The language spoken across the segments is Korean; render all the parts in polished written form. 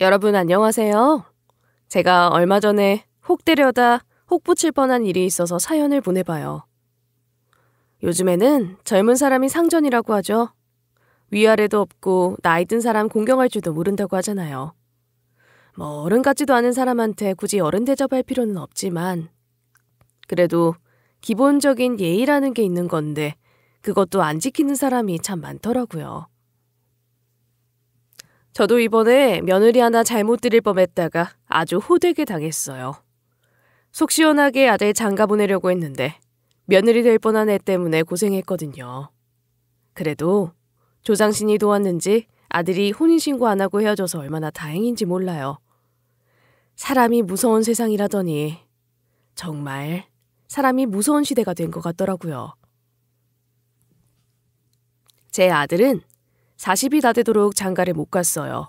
여러분 안녕하세요. 제가 얼마 전에 혹 때려다 혹 붙일 뻔한 일이 있어서 사연을 보내봐요. 요즘에는 젊은 사람이 상전이라고 하죠. 위아래도 없고 나이 든 사람 공경할 줄도 모른다고 하잖아요. 뭐 어른 같지도 않은 사람한테 굳이 어른 대접할 필요는 없지만 그래도 기본적인 예의라는 게 있는 건데 그것도 안 지키는 사람이 참 많더라고요. 저도 이번에 며느리 하나 잘못 들일 뻔했다가 아주 호되게 당했어요. 속 시원하게 아들 장가 보내려고 했는데 며느리 될 뻔한 애 때문에 고생했거든요. 그래도 조상신이 도왔는지 아들이 혼인신고 안 하고 헤어져서 얼마나 다행인지 몰라요. 사람이 무서운 세상이라더니 정말 사람이 무서운 시대가 된 것 같더라고요. 제 아들은 40이 다 되도록 장가를 못 갔어요.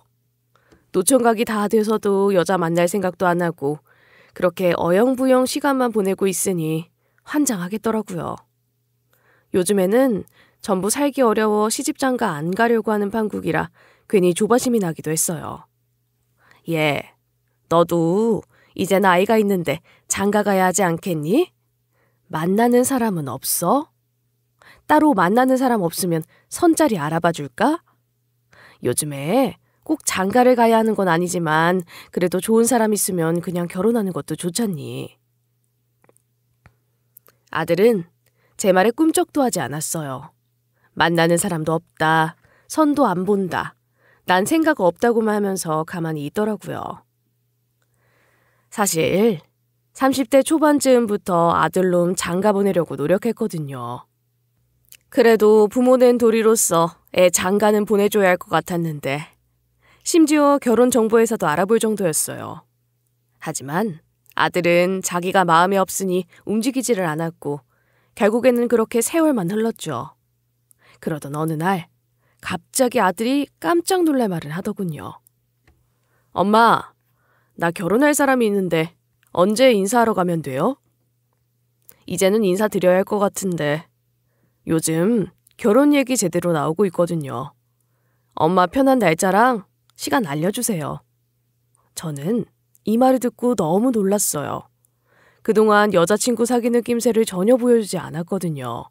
노총각이 다 돼서도 여자 만날 생각도 안 하고 그렇게 어영부영 시간만 보내고 있으니 환장하겠더라고요. 요즘에는 전부 살기 어려워 시집장가 안 가려고 하는 판국이라 괜히 조바심이 나기도 했어요. 얘, 너도 이제 나이가 있는데 장가 가야 하지 않겠니? 만나는 사람은 없어? 따로 만나는 사람 없으면 선자리 알아봐 줄까? 요즘에 꼭 장가를 가야 하는 건 아니지만 그래도 좋은 사람 있으면 그냥 결혼하는 것도 좋잖니. 아들은 제 말에 꿈쩍도 하지 않았어요. 만나는 사람도 없다. 선도 안 본다. 난 생각 없다고만 하면서 가만히 있더라고요. 사실 30대 초반쯤부터 아들놈 장가 보내려고 노력했거든요. 그래도 부모 된 도리로서 애 장가는 보내줘야 할 것 같았는데 심지어 결혼 정보에서도 알아볼 정도였어요. 하지만 아들은 자기가 마음에 없으니 움직이지를 않았고 결국에는 그렇게 세월만 흘렀죠. 그러던 어느 날 갑자기 아들이 깜짝 놀랄 말을 하더군요. 엄마, 나 결혼할 사람이 있는데 언제 인사하러 가면 돼요? 이제는 인사드려야 할 것 같은데 요즘 결혼 얘기 제대로 나오고 있거든요. 엄마 편한 날짜랑 시간 알려주세요. 저는 이 말을 듣고 너무 놀랐어요. 그동안 여자친구 사귀는 낌새를 전혀 보여주지 않았거든요.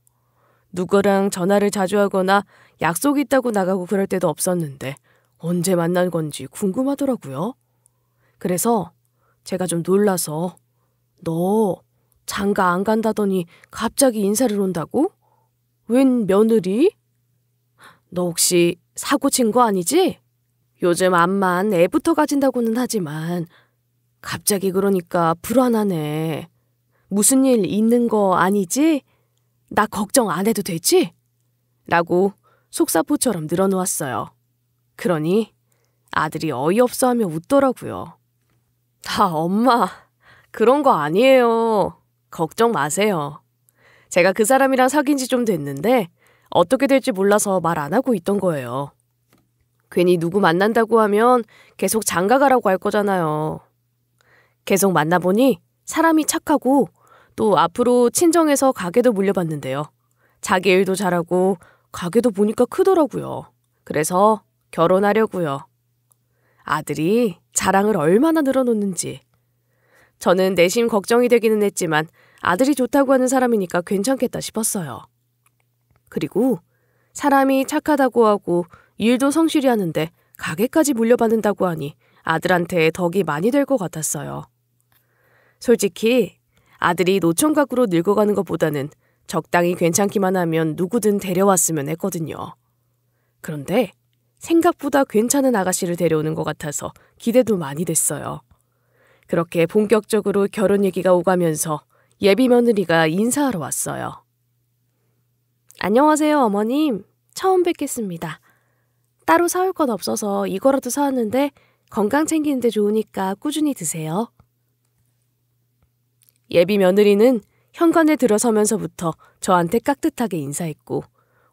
누구랑 전화를 자주 하거나 약속 있다고 나가고 그럴 때도 없었는데 언제 만난 건지 궁금하더라고요. 그래서 제가 좀 놀라서 너 장가 안 간다더니 갑자기 인사를 온다고? 웬 며느리? 너 혹시 사고 친 거 아니지? 요즘 암만 애부터 가진다고는 하지만 갑자기 그러니까 불안하네. 무슨 일 있는 거 아니지? 나 걱정 안 해도 되지? 라고 속사포처럼 늘어놓았어요. 그러니 아들이 어이없어하며 웃더라고요. 엄마, 그런 거 아니에요. 걱정 마세요. 제가 그 사람이랑 사귄 지 좀 됐는데 어떻게 될지 몰라서 말 안 하고 있던 거예요. 괜히 누구 만난다고 하면 계속 장가 가라고 할 거잖아요. 계속 만나보니 사람이 착하고 또 앞으로 친정에서 가게도 물려봤는데요. 자기 일도 잘하고 가게도 보니까 크더라고요. 그래서 결혼하려고요. 아들이 자랑을 얼마나 늘어놓는지. 저는 내심 걱정이 되기는 했지만 아들이 좋다고 하는 사람이니까 괜찮겠다 싶었어요. 그리고 사람이 착하다고 하고 일도 성실히 하는데 가게까지 물려받는다고 하니 아들한테 덕이 많이 될 것 같았어요. 솔직히 아들이 노총각으로 늙어가는 것보다는 적당히 괜찮기만 하면 누구든 데려왔으면 했거든요. 그런데 생각보다 괜찮은 아가씨를 데려오는 것 같아서 기대도 많이 됐어요. 그렇게 본격적으로 결혼 얘기가 오가면서 예비 며느리가 인사하러 왔어요. 안녕하세요, 어머님. 처음 뵙겠습니다. 따로 사올 건 없어서 이거라도 사왔는데 건강 챙기는데 좋으니까 꾸준히 드세요. 예비 며느리는 현관에 들어서면서부터 저한테 깍듯하게 인사했고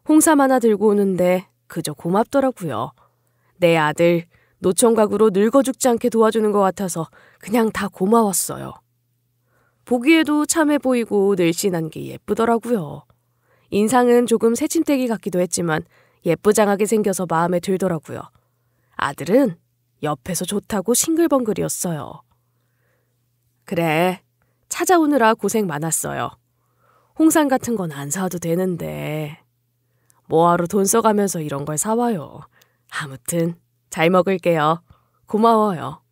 홍삼 하나 들고 오는데 그저 고맙더라고요. 내 아들 노총각으로 늙어 죽지 않게 도와주는 것 같아서 그냥 다 고마웠어요. 보기에도 참해 보이고 늘씬한 게 예쁘더라고요. 인상은 조금 새침대기 같기도 했지만 예쁘장하게 생겨서 마음에 들더라고요. 아들은 옆에서 좋다고 싱글벙글이었어요. 그래, 찾아오느라 고생 많았어요. 홍삼 같은 건 안 사도 되는데 뭐하러 돈 써가면서 이런 걸 사와요. 아무튼 잘 먹을게요. 고마워요.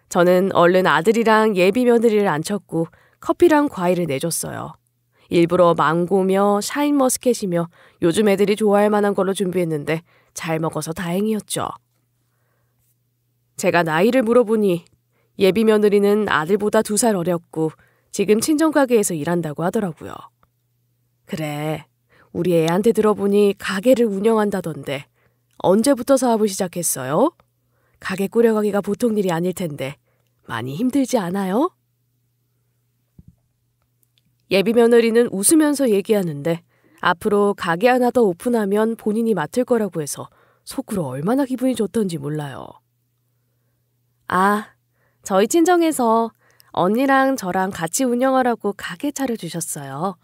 저는 얼른 아들이랑 예비 며느리를 앉혔고 커피랑 과일을 내줬어요. 일부러 망고며 샤인머스켓이며 요즘 애들이 좋아할 만한 걸로 준비했는데 잘 먹어서 다행이었죠. 제가 나이를 물어보니 예비 며느리는 아들보다 2살 어렸고 지금 친정가게에서 일한다고 하더라고요. 그래, 우리 애한테 들어보니 가게를 운영한다던데 언제부터 사업을 시작했어요? 가게 꾸려가기가 보통 일이 아닐 텐데 많이 힘들지 않아요? 예비 며느리는 웃으면서 얘기하는데 앞으로 가게 하나 더 오픈하면 본인이 맡을 거라고 해서 속으로 얼마나 기분이 좋던지 몰라요. 아, 저희 친정에서 언니랑 저랑 같이 운영하라고 가게 차려주셨어요.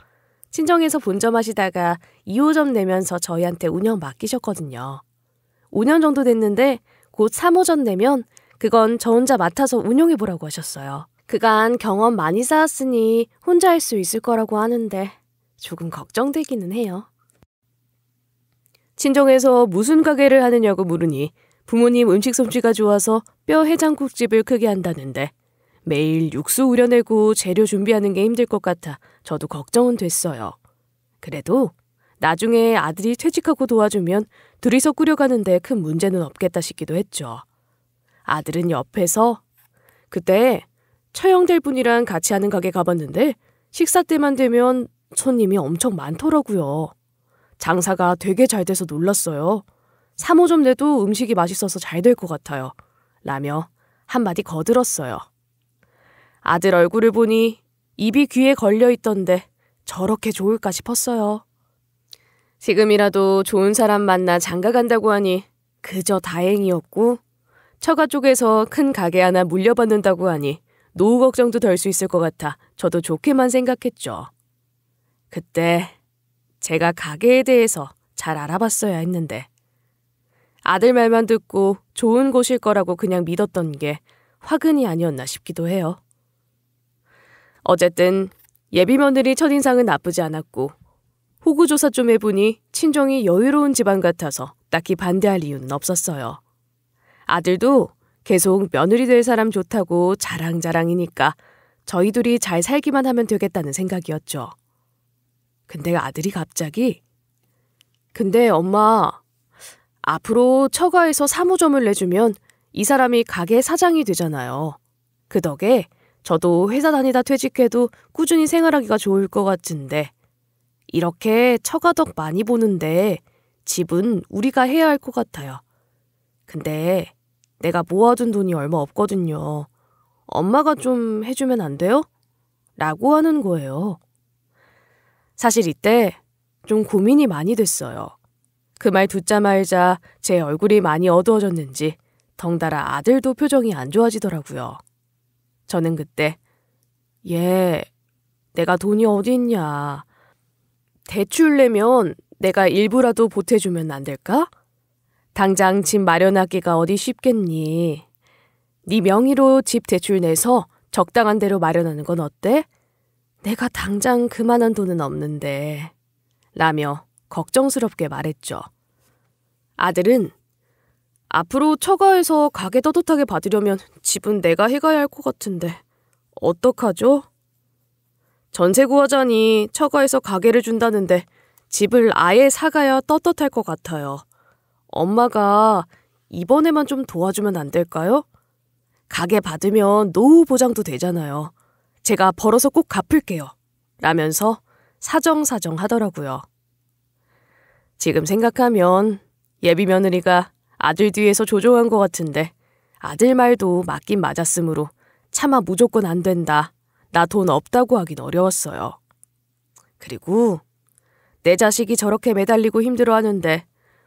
친정에서 본점 하시다가 2호점 내면서 저희한테 운영 맡기셨거든요. 5년 정도 됐는데 곧 3호점 내면 그건 저 혼자 맡아서 운영해보라고 하셨어요. 그간 경험 많이 쌓았으니 혼자 할 수 있을 거라고 하는데 조금 걱정되기는 해요. 친정에서 무슨 가게를 하느냐고 물으니 부모님 음식 솜씨가 좋아서 뼈 해장국집을 크게 한다는데 매일 육수 우려내고 재료 준비하는 게 힘들 것 같아 저도 걱정은 됐어요. 그래도 나중에 아들이 퇴직하고 도와주면 둘이서 꾸려가는데 큰 문제는 없겠다 싶기도 했죠. 아들은 옆에서 그때 처형될 분이랑 같이 하는 가게 가봤는데 식사 때만 되면 손님이 엄청 많더라고요. 장사가 되게 잘 돼서 놀랐어요. 3호점 내도 음식이 맛있어서 잘 될 것 같아요. 라며 한마디 거들었어요. 아들 얼굴을 보니 입이 귀에 걸려있던데 저렇게 좋을까 싶었어요. 지금이라도 좋은 사람 만나 장가간다고 하니 그저 다행이었고 처가 쪽에서 큰 가게 하나 물려받는다고 하니 노후 걱정도 덜 수 있을 것 같아 저도 좋게만 생각했죠. 그때 제가 가게에 대해서 잘 알아봤어야 했는데 아들 말만 듣고 좋은 곳일 거라고 그냥 믿었던 게 화근이 아니었나 싶기도 해요. 어쨌든 예비 며느리 첫인상은 나쁘지 않았고 호구조사 좀 해보니 친정이 여유로운 집안 같아서 딱히 반대할 이유는 없었어요. 아들도 계속 며느리 될 사람 좋다고 자랑자랑이니까 저희 둘이 잘 살기만 하면 되겠다는 생각이었죠. 근데 아들이 갑자기 근데 엄마, 앞으로 처가에서 3호점을 내주면 이 사람이 가게 사장이 되잖아요. 그 덕에 저도 회사 다니다 퇴직해도 꾸준히 생활하기가 좋을 것 같은데 이렇게 처가덕 많이 보는데 집은 우리가 해야 할 것 같아요. 근데 내가 모아둔 돈이 얼마 없거든요. 엄마가 좀 해주면 안 돼요? 라고 하는 거예요. 사실 이때 좀 고민이 많이 됐어요. 그 말 듣자마자 제 얼굴이 많이 어두워졌는지 덩달아 아들도 표정이 안 좋아지더라고요. 저는 그때 내가 돈이 어디 있냐. 대출 내면 내가 일부라도 보태주면 안 될까? 당장 집 마련하기가 어디 쉽겠니? 네 명의로 집 대출 내서 적당한 대로 마련하는 건 어때? 내가 당장 그만한 돈은 없는데 라며 걱정스럽게 말했죠. 아들은 앞으로 처가에서 가게 떳떳하게 받으려면 집은 내가 해가야 할 것 같은데 어떡하죠? 전세 구하자니 처가에서 가게를 준다는데 집을 아예 사가야 떳떳할 것 같아요. 엄마가 이번에만 좀 도와주면 안 될까요? 가게 받으면 노후 보장도 되잖아요. 제가 벌어서 꼭 갚을게요. 라면서 사정사정 하더라고요. 지금 생각하면 예비 며느리가 아들 뒤에서 조종한 것 같은데 아들 말도 맞긴 맞았으므로 차마 무조건 안 된다. 나 돈 없다고 하긴 어려웠어요. 그리고 내 자식이 저렇게 매달리고 힘들어하는데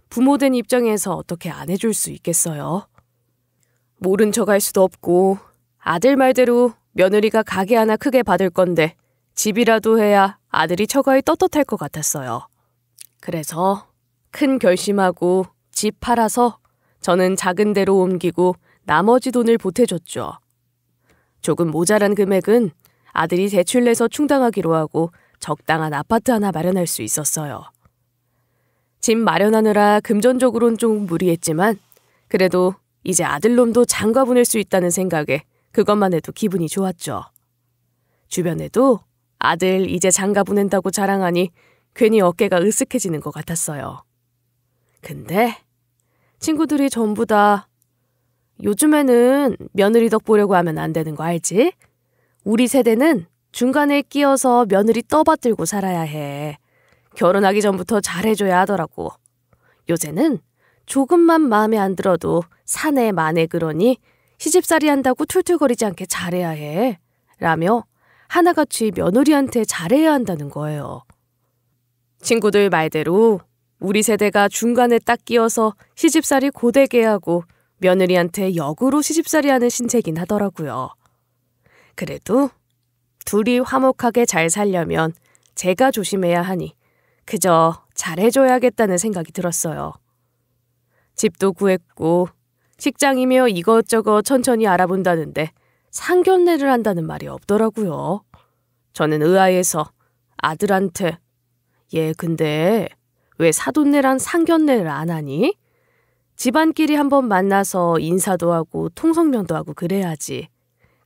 부모된 입장에서 어떻게 안 해줄 수 있겠어요? 모른 척 할 수도 없고 아들 말대로 며느리가 가게 하나 크게 받을 건데 집이라도 해야 아들이 처가에 떳떳할 것 같았어요. 그래서 큰 결심하고 집 팔아서 저는 작은 데로 옮기고 나머지 돈을 보태줬죠. 조금 모자란 금액은 아들이 대출 내서 충당하기로 하고 적당한 아파트 하나 마련할 수 있었어요. 집 마련하느라 금전적으로는 좀 무리했지만 그래도 이제 아들놈도 장가 보낼 수 있다는 생각에 그것만 해도 기분이 좋았죠. 주변에도 아들 이제 장가 보낸다고 자랑하니 괜히 어깨가 으쓱해지는 것 같았어요. 근데 친구들이 전부 다 요즘에는 며느리 덕 보려고 하면 안 되는 거 알지? 우리 세대는 중간에 끼어서 며느리 떠받들고 살아야 해. 결혼하기 전부터 잘해줘야 하더라고. 요새는 조금만 마음에 안 들어도 사내 만에 그러니 시집살이 한다고 툴툴거리지 않게 잘해야 해. 라며 하나같이 며느리한테 잘해야 한다는 거예요. 친구들 말대로 우리 세대가 중간에 딱 끼어서 시집살이 고되게 하고 며느리한테 역으로 시집살이 하는 신세긴 하더라고요. 그래도 둘이 화목하게 잘 살려면 제가 조심해야 하니 그저 잘해줘야겠다는 생각이 들었어요. 집도 구했고 식장이며 이것저것 천천히 알아본다는데 상견례를 한다는 말이 없더라고요. 저는 의아해서 아들한테 얘 근데 왜 사돈네랑 상견례를 안 하니? 집안끼리 한번 만나서 인사도 하고 통성명도 하고 그래야지.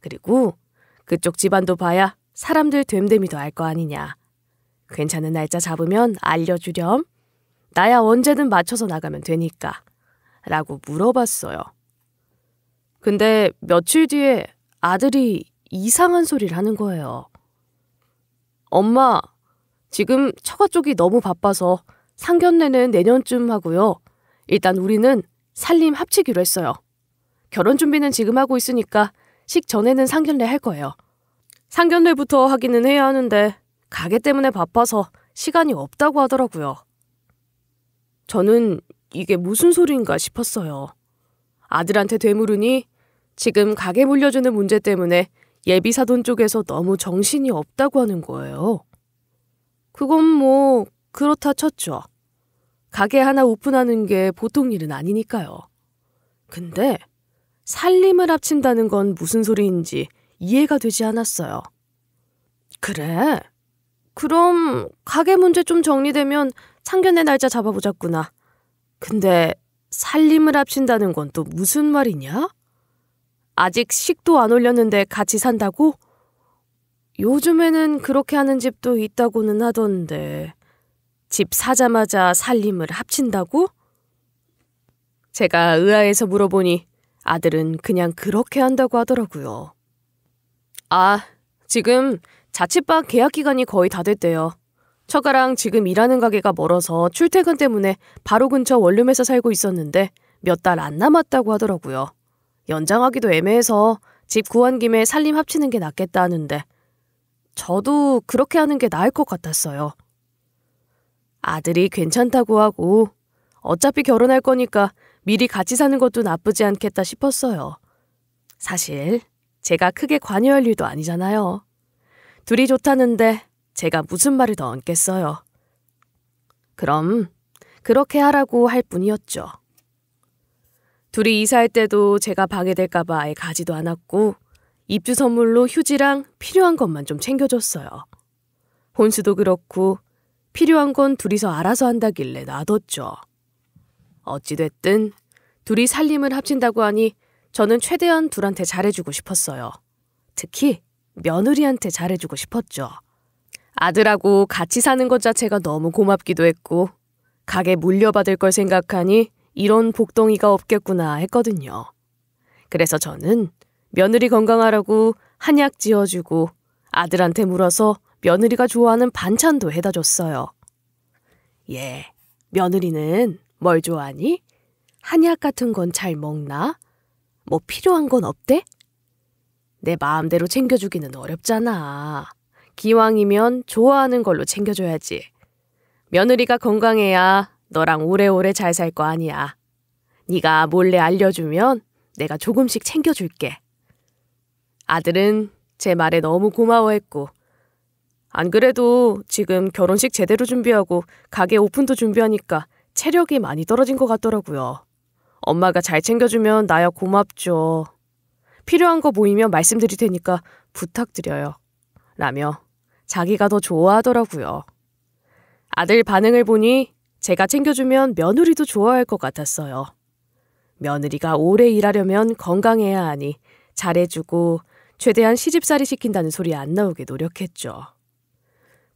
그리고 그쪽 집안도 봐야 사람들 됨됨이도 알 거 아니냐. 괜찮은 날짜 잡으면 알려주렴. 나야 언제든 맞춰서 나가면 되니까. 라고 물어봤어요. 근데 며칠 뒤에 아들이 이상한 소리를 하는 거예요. 엄마, 지금 처가 쪽이 너무 바빠서 상견례는 내년쯤 하고요. 일단 우리는 살림 합치기로 했어요. 결혼 준비는 지금 하고 있으니까 식 전에는 상견례 할 거예요. 상견례부터 하기는 해야 하는데 가게 때문에 바빠서 시간이 없다고 하더라고요. 저는 이게 무슨 소리인가 싶었어요. 아들한테 되물으니 지금 가게 물려주는 문제 때문에 예비사돈 쪽에서 너무 정신이 없다고 하는 거예요. 그건 뭐 그렇다 쳤죠. 가게 하나 오픈하는 게 보통 일은 아니니까요. 근데 살림을 합친다는 건 무슨 소리인지 이해가 되지 않았어요. 그래? 그럼 가게 문제 좀 정리되면 상견례 날짜 잡아보자꾸나. 근데 살림을 합친다는 건 또 무슨 말이냐? 아직 식도 안 올렸는데 같이 산다고? 요즘에는 그렇게 하는 집도 있다고는 하던데 집 사자마자 살림을 합친다고? 제가 의아해서 물어보니 아들은 그냥 그렇게 한다고 하더라고요. 아, 지금 자취방 계약 기간이 거의 다 됐대요. 처가랑 지금 일하는 가게가 멀어서 출퇴근 때문에 바로 근처 원룸에서 살고 있었는데 몇 달 안 남았다고 하더라고요. 연장하기도 애매해서 집 구한 김에 살림 합치는 게 낫겠다 하는데 저도 그렇게 하는 게 나을 것 같았어요. 아들이 괜찮다고 하고 어차피 결혼할 거니까 미리 같이 사는 것도 나쁘지 않겠다 싶었어요. 사실 제가 크게 관여할 일도 아니잖아요. 둘이 좋다는데 제가 무슨 말을 더 얹겠어요. 그럼 그렇게 하라고 할 뿐이었죠. 둘이 이사할 때도 제가 방해될까 봐 아예 가지도 않았고 입주 선물로 휴지랑 필요한 것만 좀 챙겨줬어요. 혼수도 그렇고 필요한 건 둘이서 알아서 한다길래 놔뒀죠. 어찌됐든 둘이 살림을 합친다고 하니 저는 최대한 둘한테 잘해주고 싶었어요. 특히 며느리한테 잘해주고 싶었죠. 아들하고 같이 사는 것 자체가 너무 고맙기도 했고 가게 물려받을 걸 생각하니 이런 복덩이가 없겠구나 했거든요. 그래서 저는 며느리 건강하라고 한약 지어주고 아들한테 물어서 며느리가 좋아하는 반찬도 해다 줬어요. 예, 며느리는 뭘 좋아하니? 한약 같은 건 잘 먹나? 뭐 필요한 건 없대? 내 마음대로 챙겨주기는 어렵잖아. 기왕이면 좋아하는 걸로 챙겨줘야지. 며느리가 건강해야 너랑 오래오래 잘 살 거 아니야. 네가 몰래 알려주면 내가 조금씩 챙겨줄게. 아들은 제 말에 너무 고마워했고 안 그래도 지금 결혼식 제대로 준비하고 가게 오픈도 준비하니까 체력이 많이 떨어진 것 같더라고요. 엄마가 잘 챙겨주면 나야 고맙죠. 필요한 거 보이면 말씀드릴 테니까 부탁드려요. 라며 자기가 더 좋아하더라고요. 아들 반응을 보니 제가 챙겨주면 며느리도 좋아할 것 같았어요. 며느리가 오래 일하려면 건강해야 하니 잘해주고 최대한 시집살이 시킨다는 소리 안 나오게 노력했죠.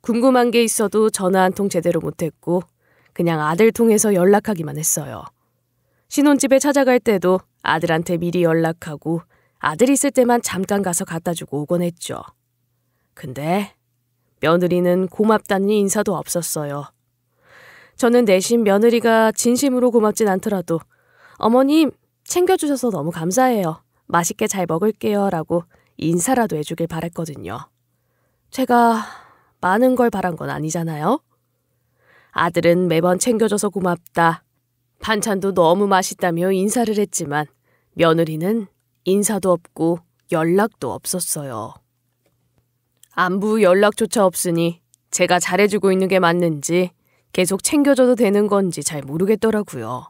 궁금한 게 있어도 전화 한 통 제대로 못했고 그냥 아들 통해서 연락하기만 했어요. 신혼집에 찾아갈 때도 아들한테 미리 연락하고 아들 있을 때만 잠깐 가서 갖다 주고 오곤 했죠. 근데 며느리는 고맙다는 인사도 없었어요. 저는 내심 며느리가 진심으로 고맙진 않더라도 어머님 챙겨주셔서 너무 감사해요. 맛있게 잘 먹을게요. 라고 인사라도 해주길 바랬거든요. 제가 많은 걸 바란 건 아니잖아요. 아들은 매번 챙겨줘서 고맙다. 반찬도 너무 맛있다며 인사를 했지만 며느리는 인사도 없고 연락도 없었어요. 안부 연락조차 없으니 제가 잘해주고 있는 게 맞는지 계속 챙겨줘도 되는 건지 잘 모르겠더라고요.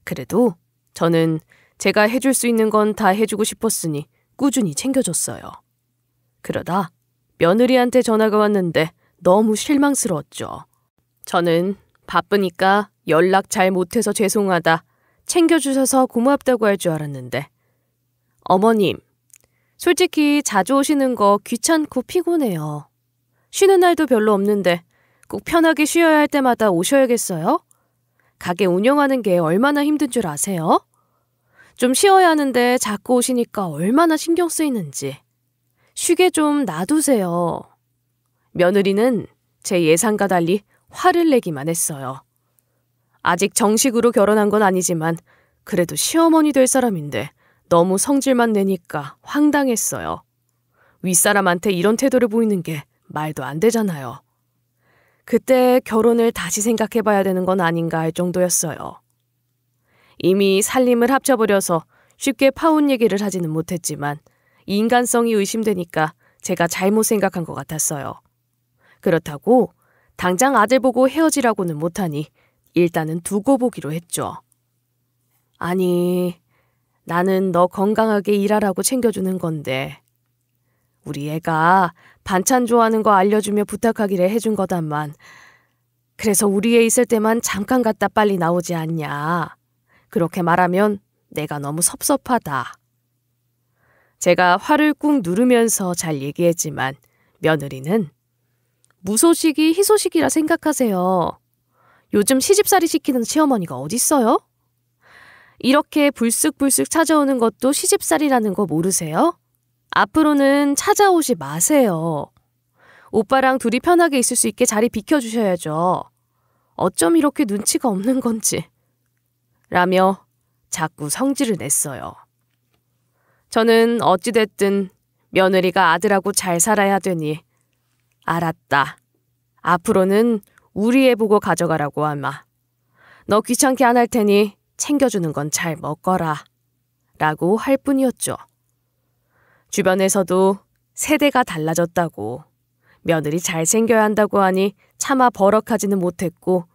그래도 저는 제가 해줄 수 있는 건 다 해주고 싶었으니 꾸준히 챙겨줬어요. 그러다 며느리한테 전화가 왔는데 너무 실망스러웠죠. 저는 바쁘니까 연락 잘 못해서 죄송하다, 챙겨주셔서 고맙다고 할 줄 알았는데 어머님, 솔직히 자주 오시는 거 귀찮고 피곤해요. 쉬는 날도 별로 없는데 꼭 편하게 쉬어야 할 때마다 오셔야겠어요? 가게 운영하는 게 얼마나 힘든 줄 아세요? 좀 쉬어야 하는데 자꾸 오시니까 얼마나 신경 쓰이는지. 쉬게 좀 놔두세요. 며느리는 제 예상과 달리 화를 내기만 했어요. 아직 정식으로 결혼한 건 아니지만 그래도 시어머니 될 사람인데 너무 성질만 내니까 황당했어요. 윗사람한테 이런 태도를 보이는 게 말도 안 되잖아요. 그때 결혼을 다시 생각해봐야 되는 건 아닌가 할 정도였어요. 이미 살림을 합쳐버려서 쉽게 파혼 얘기를 하지는 못했지만 인간성이 의심되니까 제가 잘못 생각한 것 같았어요. 그렇다고 당장 아들 보고 헤어지라고는 못하니 일단은 두고 보기로 했죠. 아니, 나는 너 건강하게 일하라고 챙겨주는 건데 우리 애가 반찬 좋아하는 거 알려주며 부탁하기를 해준 거단만 그래서 우리 애 있을 때만 잠깐 갔다 빨리 나오지 않냐. 그렇게 말하면 내가 너무 섭섭하다. 제가 화를 꾹 누르면서 잘 얘기했지만 며느리는 무소식이 희소식이라 생각하세요. 요즘 시집살이 시키는 시어머니가 어딨어요? 이렇게 불쑥불쑥 찾아오는 것도 시집살이라는 거 모르세요? 앞으로는 찾아오지 마세요. 오빠랑 둘이 편하게 있을 수 있게 자리 비켜주셔야죠. 어쩜 이렇게 눈치가 없는 건지. 라며 자꾸 성질을 냈어요. 저는 어찌됐든 며느리가 아들하고 잘 살아야 되니 알았다. 앞으로는 우리 애 보고 가져가라고 하마. 너 귀찮게 안 할 테니 챙겨주는 건 잘 먹거라. 라고 할 뿐이었죠. 주변에서도 세대가 달라졌다고 며느리 잘 챙겨야 한다고 하니 차마 버럭하지는 못했고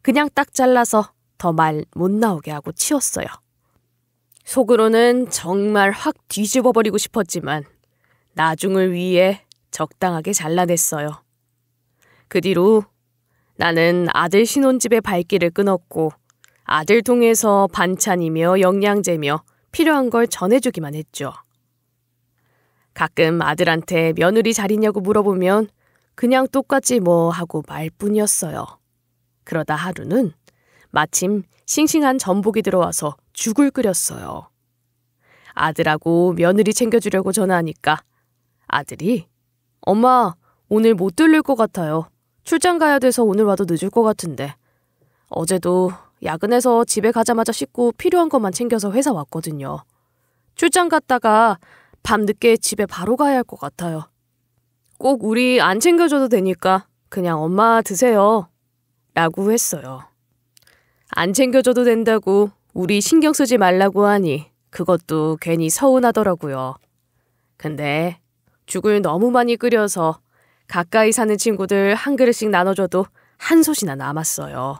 그냥 딱 잘라서 더 말 못 나오게 하고 치웠어요. 속으로는 정말 확 뒤집어버리고 싶었지만 나중을 위해 적당하게 잘라냈어요. 그 뒤로 나는 아들 신혼집에 발길을 끊었고 아들 통해서 반찬이며 영양제며 필요한 걸 전해주기만 했죠. 가끔 아들한테 며느리 잘 있냐고 물어보면 그냥 똑같지 뭐 하고 말뿐이었어요. 그러다 하루는 마침 싱싱한 전복이 들어와서 죽을 끓였어요. 아들하고 며느리 챙겨주려고 전화하니까 아들이 엄마 오늘 못 들릴 것 같아요. 출장 가야 돼서 오늘 와도 늦을 것 같은데 어제도 야근해서 집에 가자마자 씻고 필요한 것만 챙겨서 회사 왔거든요. 출장 갔다가 밤늦게 집에 바로 가야 할 것 같아요. 꼭 우리 안 챙겨줘도 되니까 그냥 엄마 드세요. 라고 했어요. 안 챙겨줘도 된다고 우리 신경 쓰지 말라고 하니 그것도 괜히 서운하더라고요. 근데 죽을 너무 많이 끓여서 가까이 사는 친구들 한 그릇씩 나눠줘도 한 솥이나 남았어요.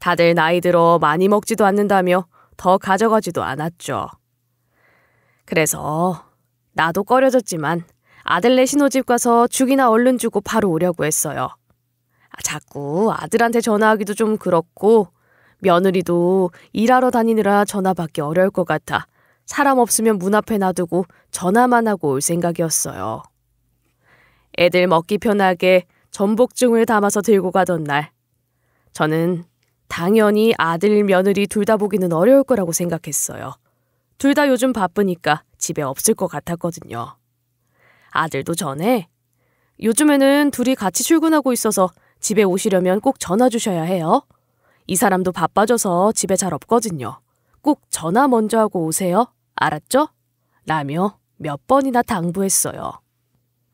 다들 나이 들어 많이 먹지도 않는다며 더 가져가지도 않았죠. 그래서 나도 꺼려졌지만 아들네 신혼집 가서 죽이나 얼른 주고 바로 오려고 했어요. 자꾸 아들한테 전화하기도 좀 그렇고 며느리도 일하러 다니느라 전화 받기 어려울 것 같아 사람 없으면 문 앞에 놔두고 전화만 하고 올 생각이었어요. 애들 먹기 편하게 전복죽을 담아서 들고 가던 날, 저는 당연히 아들, 며느리 둘 다 보기는 어려울 거라고 생각했어요. 둘 다 요즘 바쁘니까 집에 없을 것 같았거든요. 아들도 전에 요즘에는 둘이 같이 출근하고 있어서 집에 오시려면 꼭 전화 주셔야 해요. 이 사람도 바빠져서 집에 잘 없거든요. 꼭 전화 먼저 하고 오세요. 알았죠? 라며 몇 번이나 당부했어요.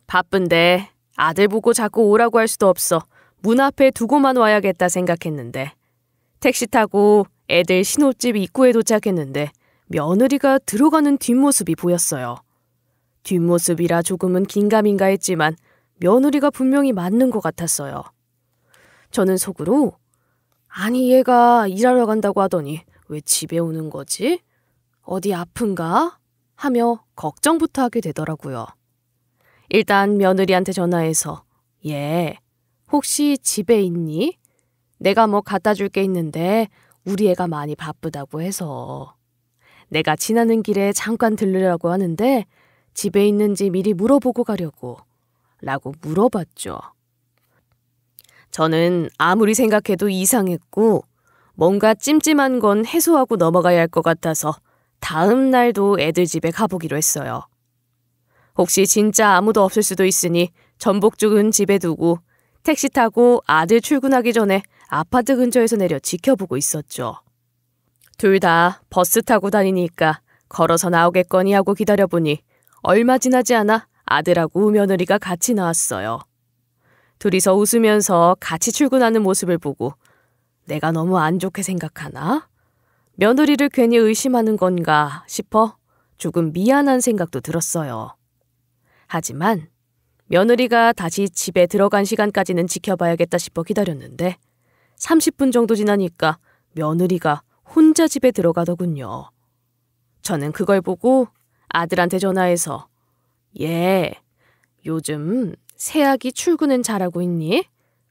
바쁜데 아들 보고 자꾸 오라고 할 수도 없어 문 앞에 두고만 와야겠다 생각했는데 택시 타고 애들 신혼집 입구에 도착했는데 며느리가 들어가는 뒷모습이 보였어요. 뒷모습이라 조금은 긴가민가 했지만 며느리가 분명히 맞는 것 같았어요. 저는 속으로 아니 얘가 일하러 간다고 하더니 왜 집에 오는 거지? 어디 아픈가? 하며 걱정부터 하게 되더라고요. 일단 며느리한테 전화해서 얘 혹시 집에 있니? 내가 뭐 갖다 줄 게 있는데 우리 애가 많이 바쁘다고 해서 내가 지나는 길에 잠깐 들르려고 하는데 집에 있는지 미리 물어보고 가려고 라고 물어봤죠. 저는 아무리 생각해도 이상했고 뭔가 찜찜한 건 해소하고 넘어가야 할 것 같아서 다음 날도 애들 집에 가보기로 했어요. 혹시 진짜 아무도 없을 수도 있으니 전복죽은 집에 두고 택시 타고 아들 출근하기 전에 아파트 근처에서 내려 지켜보고 있었죠. 둘 다 버스 타고 다니니까 걸어서 나오겠거니 하고 기다려보니 얼마 지나지 않아 아들하고 며느리가 같이 나왔어요. 둘이서 웃으면서 같이 출근하는 모습을 보고 내가 너무 안 좋게 생각하나? 며느리를 괜히 의심하는 건가 싶어 조금 미안한 생각도 들었어요. 하지만 며느리가 다시 집에 들어간 시간까지는 지켜봐야겠다 싶어 기다렸는데 30분 정도 지나니까 며느리가 혼자 집에 들어가더군요. 저는 그걸 보고 아들한테 전화해서 얘, 요즘 새아기 출근은 잘하고 있니?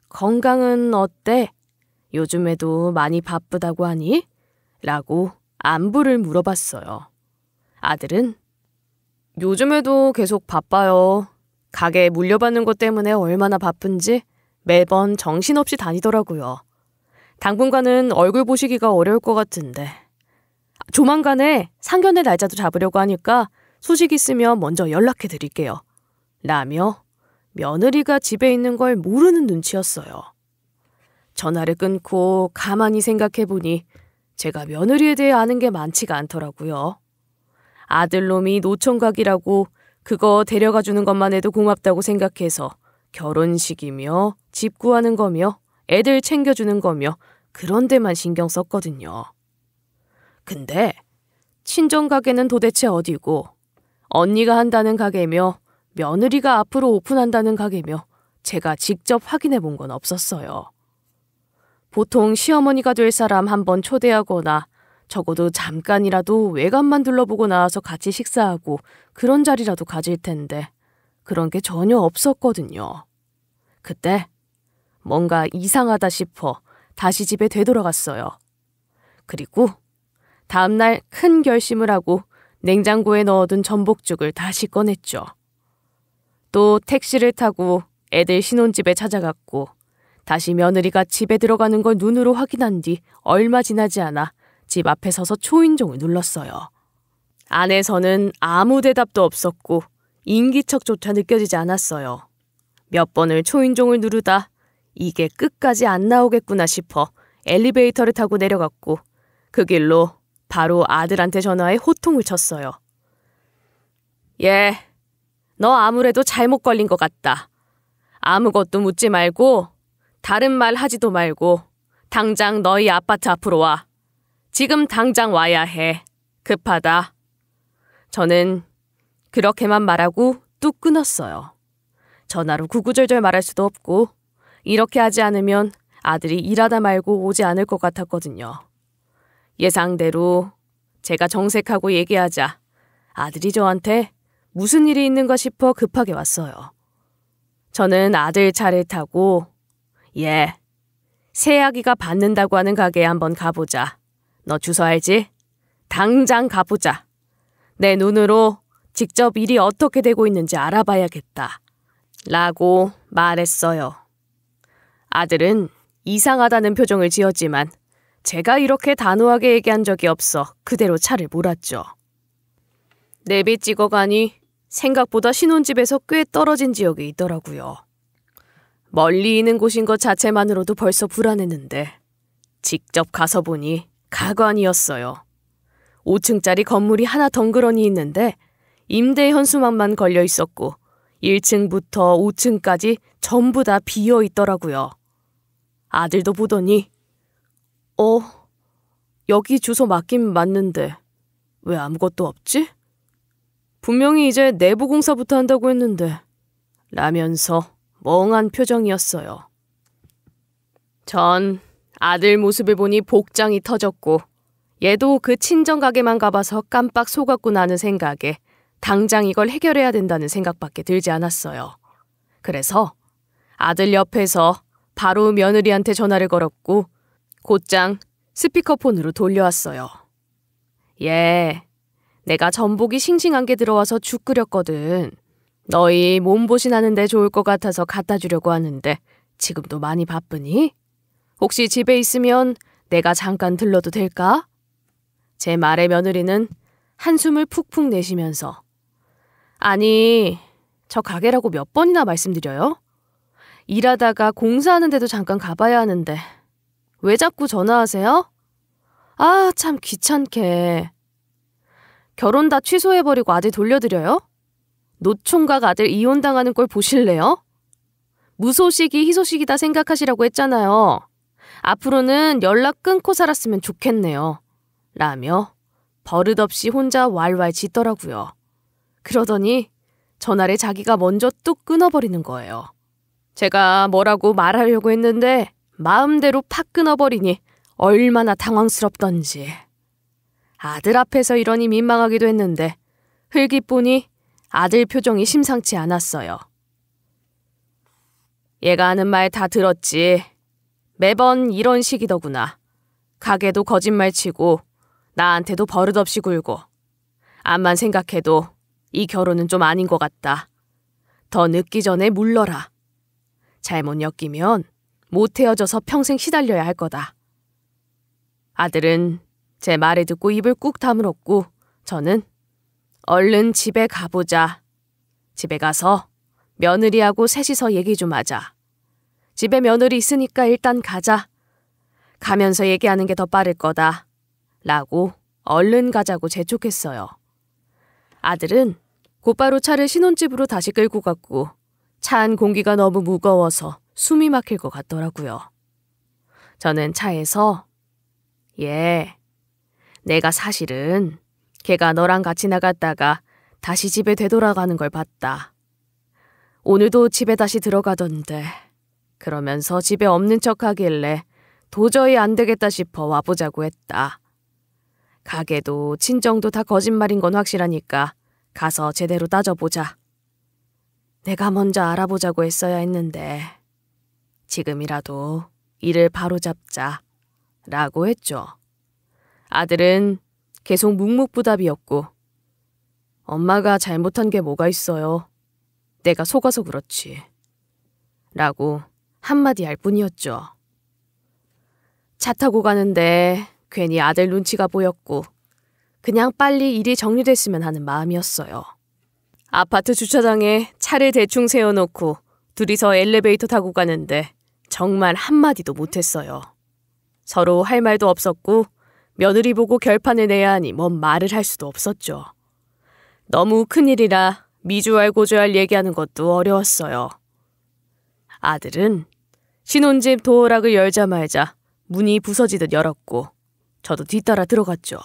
건강은 어때? 요즘에도 많이 바쁘다고 하니? 라고 안부를 물어봤어요. 아들은 요즘에도 계속 바빠요. 가게 물려받는 것 때문에 얼마나 바쁜지 매번 정신없이 다니더라고요. 당분간은 얼굴 보시기가 어려울 것 같은데. 조만간에 상견례 날짜도 잡으려고 하니까 소식 있으면 먼저 연락해 드릴게요. 라며 며느리가 집에 있는 걸 모르는 눈치였어요. 전화를 끊고 가만히 생각해보니 제가 며느리에 대해 아는 게 많지가 않더라고요. 아들놈이 노총각이라고 그거 데려가 주는 것만 해도 고맙다고 생각해서 결혼식이며 집 구하는 거며 애들 챙겨주는 거며 그런 데만 신경 썼거든요. 근데 친정 가게는 도대체 어디고 언니가 한다는 가게며 며느리가 앞으로 오픈한다는 가게며 제가 직접 확인해 본 건 없었어요. 보통 시어머니가 될 사람 한번 초대하거나 적어도 잠깐이라도 외관만 둘러보고 나와서 같이 식사하고 그런 자리라도 가질 텐데 그런 게 전혀 없었거든요. 그때 뭔가 이상하다 싶어 다시 집에 되돌아갔어요. 그리고 다음날 큰 결심을 하고 냉장고에 넣어둔 전복죽을 다시 꺼냈죠. 또 택시를 타고 애들 신혼집에 찾아갔고 다시 며느리가 집에 들어가는 걸 눈으로 확인한 뒤 얼마 지나지 않아 집 앞에 서서 초인종을 눌렀어요. 안에서는 아무 대답도 없었고 인기척조차 느껴지지 않았어요. 몇 번을 초인종을 누르다 이게 끝까지 안 나오겠구나 싶어 엘리베이터를 타고 내려갔고 그 길로 바로 아들한테 전화해 호통을 쳤어요. 얘, 너 아무래도 잘못 걸린 것 같다. 아무것도 묻지 말고 다른 말 하지도 말고 당장 너희 아파트 앞으로 와. 지금 당장 와야 해. 급하다. 저는 그렇게만 말하고 뚝 끊었어요. 전화로 구구절절 말할 수도 없고 이렇게 하지 않으면 아들이 일하다 말고 오지 않을 것 같았거든요. 예상대로 제가 정색하고 얘기하자 아들이 저한테 무슨 일이 있는가 싶어 급하게 왔어요. 저는 아들 차를 타고 새아기가 받는다고 하는 가게에 한번 가보자. 너 주소 알지? 당장 가보자. 내 눈으로 직접 일이 어떻게 되고 있는지 알아봐야겠다. 라고 말했어요. 아들은 이상하다는 표정을 지었지만 제가 이렇게 단호하게 얘기한 적이 없어 그대로 차를 몰았죠. 내비 찍어가니 생각보다 신혼집에서 꽤 떨어진 지역에 있더라고요. 멀리 있는 곳인 것 자체만으로도 벌써 불안했는데 직접 가서 보니 가관이었어요. 5층짜리 건물이 하나 덩그러니 있는데 임대 현수막만 걸려 있었고 1층부터 5층까지 전부 다 비어 있더라고요. 아들도 보더니 여기 주소 맞긴 맞는데 왜 아무것도 없지? 분명히 이제 내부 공사부터 한다고 했는데 라면서 멍한 표정이었어요. 전 아들 모습을 보니 복장이 터졌고 얘도 그 친정 가게만 가봐서 깜빡 속았구나 하는 생각에 당장 이걸 해결해야 된다는 생각밖에 들지 않았어요. 그래서 아들 옆에서 바로 며느리한테 전화를 걸었고 곧장 스피커폰으로 돌려왔어요. 내가 전복이 싱싱한 게 들어와서 죽 끓였거든. 너희 몸보신 하는데 좋을 것 같아서 갖다 주려고 하는데 지금도 많이 바쁘니? 혹시 집에 있으면 내가 잠깐 들러도 될까? 제 말에 며느리는 한숨을 푹푹 내쉬면서 아니, 저 가게라고 몇 번이나 말씀드려요? 일하다가 공사하는데도 잠깐 가봐야 하는데 왜 자꾸 전화하세요? 아, 참 귀찮게. 결혼 다 취소해버리고 아들 돌려드려요? 노총각 아들 이혼당하는 꼴 보실래요? 무소식이 희소식이다 생각하시라고 했잖아요. 앞으로는 연락 끊고 살았으면 좋겠네요. 라며 버릇없이 혼자 왈왈 짓더라고요. 그러더니 전화를 자기가 먼저 뚝 끊어버리는 거예요. 제가 뭐라고 말하려고 했는데 마음대로 팍 끊어버리니 얼마나 당황스럽던지. 아들 앞에서 이러니 민망하기도 했는데 흘깃 보니 아들 표정이 심상치 않았어요. 얘가 하는 말 다 들었지. 매번 이런 식이더구나. 가게도 거짓말치고 나한테도 버릇없이 굴고. 암만 생각해도 이 결혼은 좀 아닌 것 같다. 더 늦기 전에 물러라. 잘못 엮이면 못 헤어져서 평생 시달려야 할 거다. 아들은 제 말을 듣고 입을 꾹 다물었고 저는 얼른 집에 가보자. 집에 가서 며느리하고 셋이서 얘기 좀 하자. 집에 며느리 있으니까 일단 가자. 가면서 얘기하는 게 더 빠를 거다. 라고 얼른 가자고 재촉했어요. 아들은 곧바로 차를 신혼집으로 다시 끌고 갔고 차 안 공기가 너무 무거워서 숨이 막힐 것 같더라고요. 저는 차에서 내가 사실은 걔가 너랑 같이 나갔다가 다시 집에 되돌아가는 걸 봤다. 오늘도 집에 다시 들어가던데 그러면서 집에 없는 척 하길래 도저히 안 되겠다 싶어 와보자고 했다. 가게도 친정도 다 거짓말인 건 확실하니까 가서 제대로 따져보자. 내가 먼저 알아보자고 했어야 했는데 지금이라도 일을 바로잡자 라고 했죠. 아들은 계속 묵묵부답이었고 엄마가 잘못한 게 뭐가 있어요. 내가 속아서 그렇지. 라고 한마디 할 뿐이었죠. 차 타고 가는데 괜히 아들 눈치가 보였고 그냥 빨리 일이 정리됐으면 하는 마음이었어요. 아파트 주차장에 차를 대충 세워놓고 둘이서 엘리베이터 타고 가는데 정말 한마디도 못했어요. 서로 할 말도 없었고 며느리 보고 결판을 내야 하니 뭔 말을 할 수도 없었죠. 너무 큰일이라 미주알 고주알 얘기하는 것도 어려웠어요. 아들은 신혼집 도어락을 열자마자 문이 부서지듯 열었고 저도 뒤따라 들어갔죠.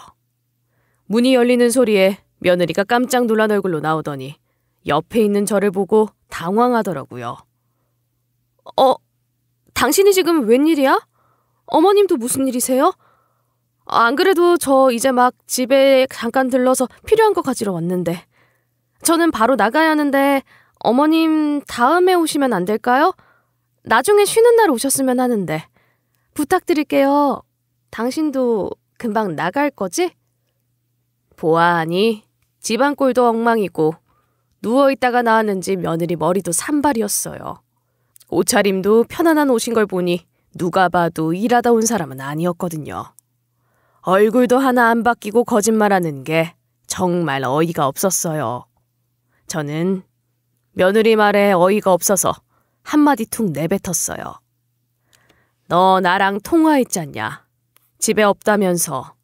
문이 열리는 소리에 며느리가 깜짝 놀란 얼굴로 나오더니 옆에 있는 저를 보고 당황하더라고요. 당신이 지금 웬일이야? 어머님도 무슨 일이세요? 안 그래도 저 이제 막 집에 잠깐 들러서 필요한 거 가지러 왔는데. 저는 바로 나가야 하는데 어머님 다음에 오시면 안 될까요? 나중에 쉬는 날 오셨으면 하는데. 부탁드릴게요. 당신도 금방 나갈 거지? 보아하니 집안 꼴도 엉망이고 누워있다가 나왔는지 며느리 머리도 산발이었어요. 옷차림도 편안한 옷인 걸 보니 누가 봐도 일하다 온 사람은 아니었거든요. 얼굴도 하나 안 바뀌고 거짓말하는 게 정말 어이가 없었어요. 저는 며느리 말에 어이가 없어서 한마디 툭 내뱉었어요. 너 나랑 통화했잖냐? 집에 없다면서.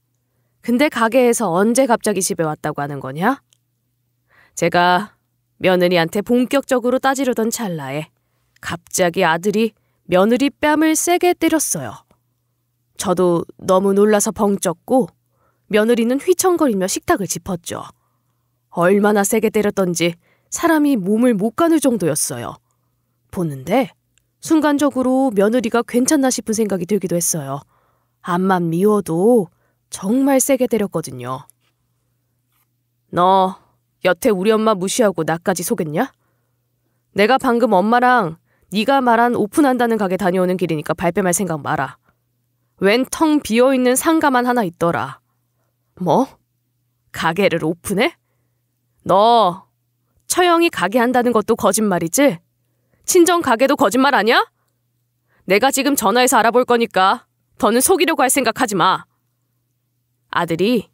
근데 가게에서 언제 갑자기 집에 왔다고 하는 거냐? 제가 며느리한테 본격적으로 따지려던 찰나에 갑자기 아들이 며느리 뺨을 세게 때렸어요. 저도 너무 놀라서 벙쪘고 며느리는 휘청거리며 식탁을 짚었죠. 얼마나 세게 때렸던지 사람이 몸을 못 가눌 정도였어요. 보는데 순간적으로 며느리가 괜찮나 싶은 생각이 들기도 했어요. 앞만 미워도 정말 세게 때렸거든요. 너 여태 우리 엄마 무시하고 나까지 속였냐? 내가 방금 엄마랑 네가 말한 오픈한다는 가게 다녀오는 길이니까 발뺌할 생각 마라. 웬 텅 비어있는 상가만 하나 있더라. 뭐? 가게를 오픈해? 너 처형이 가게 한다는 것도 거짓말이지? 친정 가게도 거짓말 아니야? 내가 지금 전화해서 알아볼 거니까 더는 속이려고 할 생각하지 마. 아들이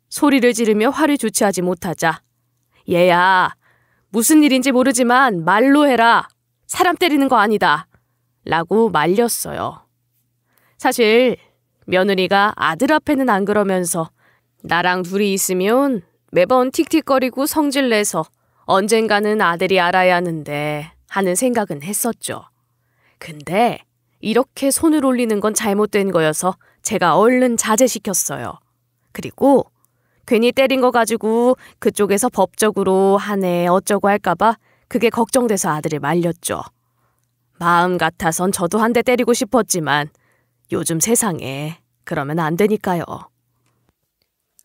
소리를 지르며 화를 주체하지 못하자 얘야, 무슨 일인지 모르지만 말로 해라. 사람 때리는 거 아니다. 라고 말렸어요. 사실 며느리가 아들 앞에는 안 그러면서 나랑 둘이 있으면 매번 틱틱거리고 성질내서 언젠가는 아들이 알아야 하는데 하는 생각은 했었죠. 근데 이렇게 손을 올리는 건 잘못된 거여서 제가 얼른 자제시켰어요. 그리고 괜히 때린 거 가지고 그쪽에서 법적으로 하네 어쩌고 할까봐 그게 걱정돼서 아들을 말렸죠. 마음 같아선 저도 한 대 때리고 싶었지만 요즘 세상에 그러면 안 되니까요.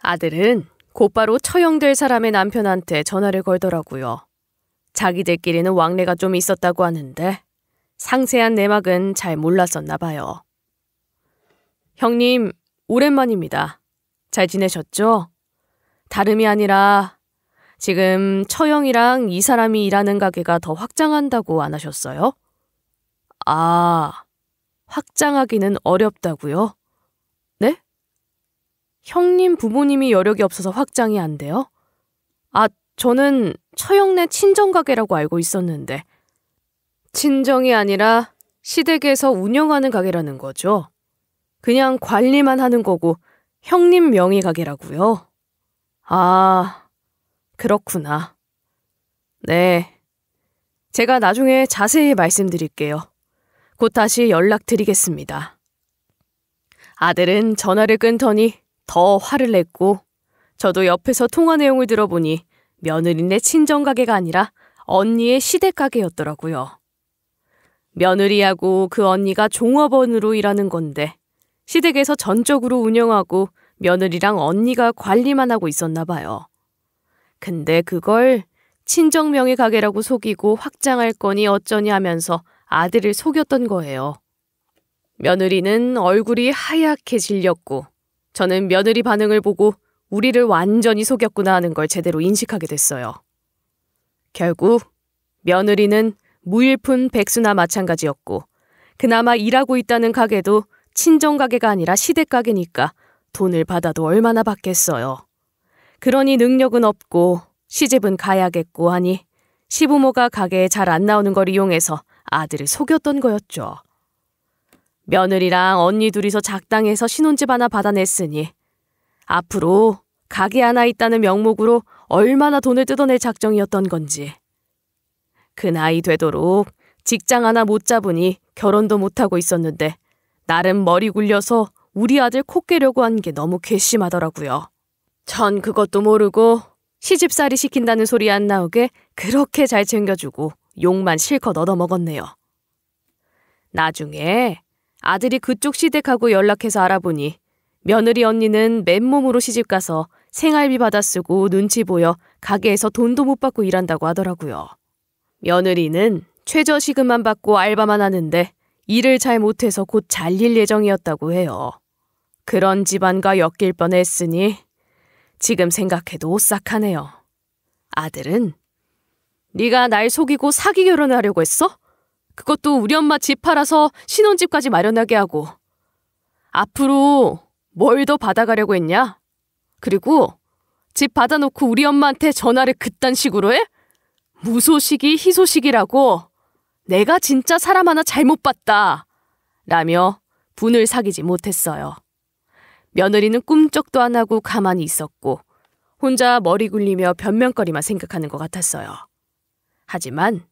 아들은 곧바로 처형될 사람의 남편한테 전화를 걸더라고요. 자기들끼리는 왕래가 좀 있었다고 하는데 상세한 내막은 잘 몰랐었나 봐요. 형님, 오랜만입니다. 잘 지내셨죠? 다름이 아니라 지금 처형이랑 이 사람이 일하는 가게가 더 확장한다고 안 하셨어요? 아, 확장하기는 어렵다고요? 네? 형님 부모님이 여력이 없어서 확장이 안 돼요? 아, 저는 처형네 친정가게라고 알고 있었는데. 친정이 아니라 시댁에서 운영하는 가게라는 거죠? 그냥 관리만 하는 거고 형님 명의 가게라고요? 아, 그렇구나. 네, 제가 나중에 자세히 말씀드릴게요. 곧 다시 연락드리겠습니다. 아들은 전화를 끊더니 더 화를 냈고 저도 옆에서 통화 내용을 들어보니 며느리네 친정가게가 아니라 언니의 시댁가게였더라고요. 며느리하고 그 언니가 종업원으로 일하는 건데 시댁에서 전적으로 운영하고 며느리랑 언니가 관리만 하고 있었나 봐요. 근데 그걸 친정명의 가게라고 속이고 확장할 거니 어쩌니 하면서 아들을 속였던 거예요. 며느리는 얼굴이 하얗게 질렸고 저는 며느리 반응을 보고 우리를 완전히 속였구나 하는 걸 제대로 인식하게 됐어요. 결국 며느리는 무일푼 백수나 마찬가지였고 그나마 일하고 있다는 가게도 친정가게가 아니라 시댁가게니까 돈을 받아도 얼마나 받겠어요. 그러니 능력은 없고 시집은 가야겠고 하니 시부모가 가게에 잘 안 나오는 걸 이용해서 아들을 속였던 거였죠. 며느리랑 언니 둘이서 작당해서 신혼집 하나 받아냈으니 앞으로 가게 하나 있다는 명목으로 얼마나 돈을 뜯어낼 작정이었던 건지. 그 나이 되도록 직장 하나 못 잡으니 결혼도 못하고 있었는데 나름 머리 굴려서 우리 아들 코 깨려고 한 게 너무 괘씸하더라고요. 전 그것도 모르고 시집살이 시킨다는 소리 안 나오게 그렇게 잘 챙겨주고 욕만 실컷 얻어먹었네요. 나중에 아들이 그쪽 시댁하고 연락해서 알아보니 며느리 언니는 맨몸으로 시집가서 생활비 받아 쓰고 눈치 보여 가게에서 돈도 못 받고 일한다고 하더라고요. 며느리는 최저시급만 받고 알바만 하는데 일을 잘 못해서 곧 잘릴 예정이었다고 해요. 그런 집안과 엮일 뻔했으니 지금 생각해도 오싹하네요. 아들은 네가 날 속이고 사기 결혼을 하려고 했어? 그것도 우리 엄마 집 팔아서 신혼집까지 마련하게 하고. 앞으로 뭘 더 받아가려고 했냐? 그리고 집 받아놓고 우리 엄마한테 전화를 그딴 식으로 해? 무소식이 희소식이라고. 내가 진짜 사람 하나 잘못 봤다. 라며 분을 사귀지 못했어요. 며느리는 꿈쩍도 안 하고 가만히 있었고 혼자 머리 굴리며 변명거리만 생각하는 것 같았어요. 하지만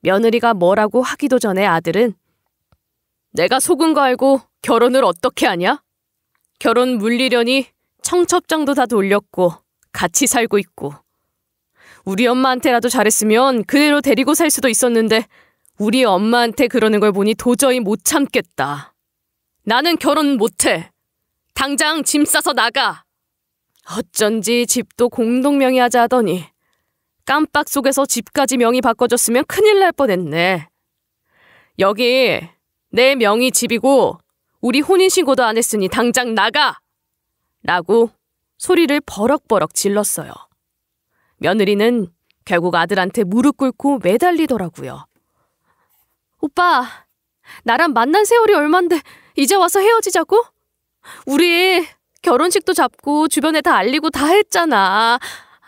며느리가 뭐라고 하기도 전에 아들은 내가 속은 거 알고 결혼을 어떻게 하냐? 결혼 물리려니 청첩장도 다 돌렸고 같이 살고 있고. 우리 엄마한테라도 잘했으면 그대로 데리고 살 수도 있었는데 우리 엄마한테 그러는 걸 보니 도저히 못 참겠다. 나는 결혼 못해. 당장 짐 싸서 나가. 어쩐지 집도 공동명의하자 하더니 깜빡 속에서 집까지 명의 바꿔줬으면 큰일 날 뻔했네. 여기 내 명의 집이고 우리 혼인신고도 안 했으니 당장 나가! 라고 소리를 버럭버럭 질렀어요. 며느리는 결국 아들한테 무릎 꿇고 매달리더라고요. 오빠, 나랑 만난 세월이 얼만데 이제 와서 헤어지자고? 우리 결혼식도 잡고 주변에 다 알리고 다 했잖아.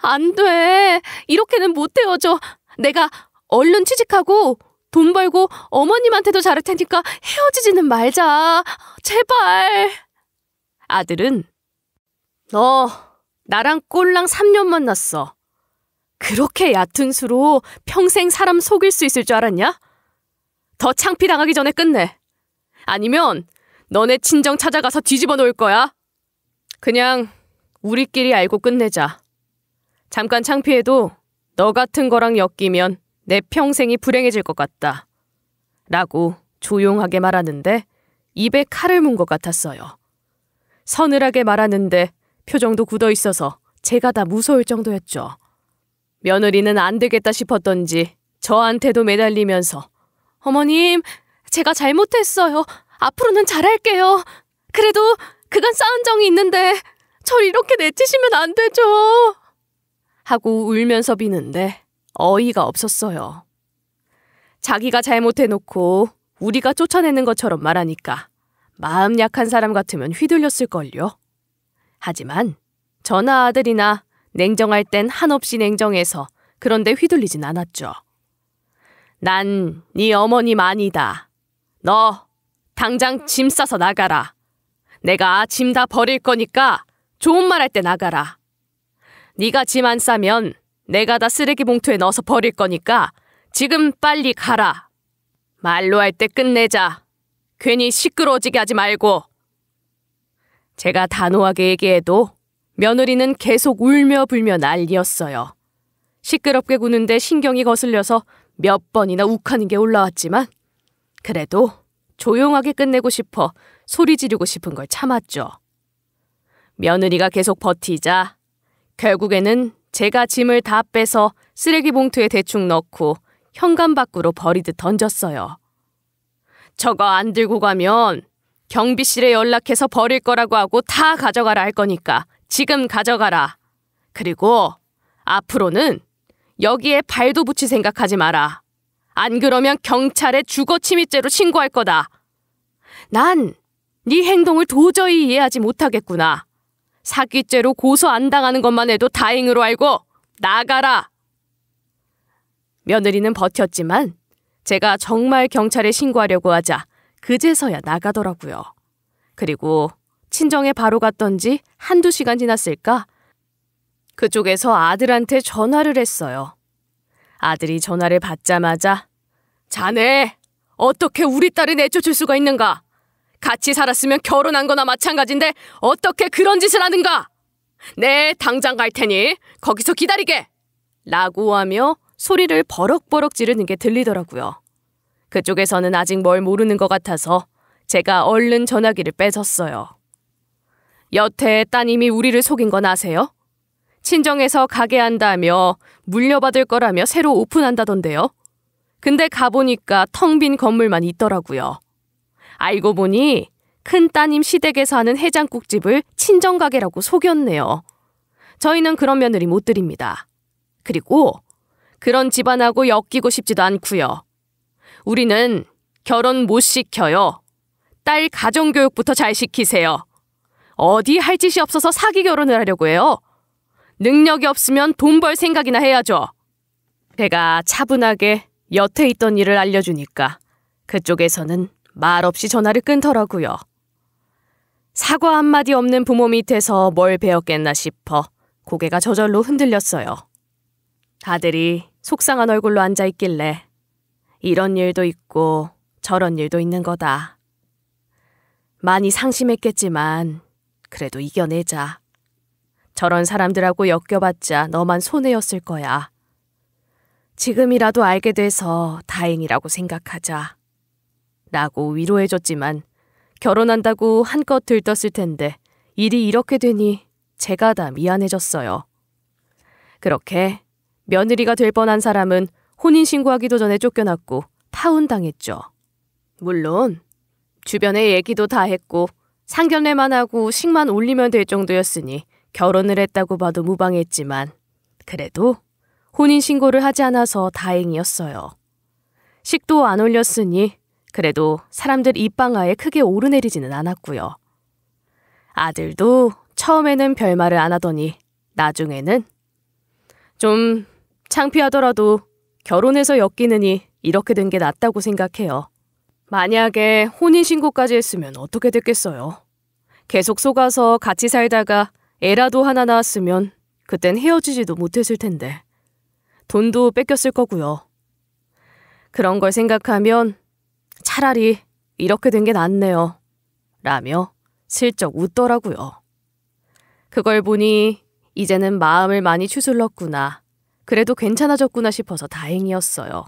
안 돼. 이렇게는 못 헤어져. 내가 얼른 취직하고 돈 벌고 어머님한테도 잘할 테니까 헤어지지는 말자. 제발. 아들은 너 나랑 꼴랑 3년 만났어. 그렇게 얕은 수로 평생 사람 속일 수 있을 줄 알았냐? 더 창피당하기 전에 끝내. 아니면 너네 친정 찾아가서 뒤집어 놓을 거야. 그냥 우리끼리 알고 끝내자. 잠깐 창피해도 너 같은 거랑 엮이면 내 평생이 불행해질 것 같다. 라고 조용하게 말하는데 입에 칼을 문 것 같았어요. 서늘하게 말하는데 표정도 굳어 있어서 제가 다 무서울 정도였죠. 며느리는 안 되겠다 싶었던지 저한테도 매달리면서 어머님, 제가 잘못했어요. 앞으로는 잘할게요. 그래도 그간 쌓은 정이 있는데 절 이렇게 내치시면 안 되죠. 하고 울면서 비는데 어이가 없었어요. 자기가 잘못해놓고 우리가 쫓아내는 것처럼 말하니까 마음 약한 사람 같으면 휘둘렸을걸요. 하지만 저나 아들이나 냉정할 땐 한없이 냉정해서 그런데 휘둘리진 않았죠. 난 네 어머님 아니다. 너 당장 짐 싸서 나가라. 내가 짐 다 버릴 거니까 좋은 말 할 때 나가라. 네가 짐 안 싸면 내가 다 쓰레기 봉투에 넣어서 버릴 거니까 지금 빨리 가라. 말로 할 때 끝내자. 괜히 시끄러워지게 하지 말고. 제가 단호하게 얘기해도 며느리는 계속 울며 불며 난리였어요. 시끄럽게 구는데 신경이 거슬려서 몇 번이나 욱하는 게 올라왔지만 그래도 조용하게 끝내고 싶어 소리 지르고 싶은 걸 참았죠. 며느리가 계속 버티자 결국에는 제가 짐을 다 빼서 쓰레기 봉투에 대충 넣고 현관 밖으로 버리듯 던졌어요. 저거 안 들고 가면 경비실에 연락해서 버릴 거라고 하고 다 가져가라 할 거니까 지금 가져가라. 그리고 앞으로는 여기에 발도 붙일 생각하지 마라. 안 그러면 경찰에 주거침입죄로 신고할 거다. 난 네 행동을 도저히 이해하지 못하겠구나. 사기죄로 고소 안 당하는 것만 해도 다행으로 알고 나가라. 며느리는 버텼지만 제가 정말 경찰에 신고하려고 하자 그제서야 나가더라고요. 그리고 친정에 바로 갔던지 한두 시간 지났을까? 그쪽에서 아들한테 전화를 했어요. 아들이 전화를 받자마자 자네, 어떻게 우리 딸을 내쫓을 수가 있는가? 같이 살았으면 결혼한 거나 마찬가지인데 어떻게 그런 짓을 하는가? 네, 당장 갈 테니 거기서 기다리게! 라고 하며 소리를 버럭버럭 지르는 게 들리더라고요. 그쪽에서는 아직 뭘 모르는 것 같아서 제가 얼른 전화기를 뺏었어요. 여태 따님이 우리를 속인 건 아세요? 친정에서 가게 한다며 물려받을 거라며 새로 오픈한다던데요. 근데 가보니까 텅 빈 건물만 있더라고요. 알고 보니 큰 따님 시댁에서 하는 해장국집을 친정가게라고 속였네요. 저희는 그런 며느리 못 드립니다. 그리고 그런 집안하고 엮이고 싶지도 않고요. 우리는 결혼 못 시켜요. 딸 가정교육부터 잘 시키세요. 어디 할 짓이 없어서 사기 결혼을 하려고 해요. 능력이 없으면 돈 벌 생각이나 해야죠. 제가 차분하게 여태 있던 일을 알려주니까 그쪽에서는 말없이 전화를 끊더라고요. 사과 한마디 없는 부모 밑에서 뭘 배웠겠나 싶어 고개가 저절로 흔들렸어요. 아들이 속상한 얼굴로 앉아있길래 이런 일도 있고 저런 일도 있는 거다. 많이 상심했겠지만 그래도 이겨내자. 저런 사람들하고 엮여봤자 너만 손해였을 거야. 지금이라도 알게 돼서 다행이라고 생각하자. 라고 위로해줬지만 결혼한다고 한껏 들떴을 텐데 일이 이렇게 되니 제가 다 미안해졌어요. 그렇게 며느리가 될 뻔한 사람은 혼인신고하기도 전에 쫓겨났고 파혼당했죠. 물론 주변에 얘기도 다 했고 상견례만 하고 식만 올리면 될 정도였으니 결혼을 했다고 봐도 무방했지만 그래도 혼인신고를 하지 않아서 다행이었어요. 식도 안 올렸으니 그래도 사람들 입방아에 크게 오르내리지는 않았고요. 아들도 처음에는 별말을 안 하더니 나중에는 좀 창피하더라도 결혼해서 엮이느니 이렇게 된 게 낫다고 생각해요. 만약에 혼인신고까지 했으면 어떻게 됐겠어요? 계속 속아서 같이 살다가 애라도 하나 낳았으면 그땐 헤어지지도 못했을 텐데 돈도 뺏겼을 거고요. 그런 걸 생각하면 차라리 이렇게 된 게 낫네요. 라며 슬쩍 웃더라고요. 그걸 보니 이제는 마음을 많이 추슬렀구나. 그래도 괜찮아졌구나 싶어서 다행이었어요.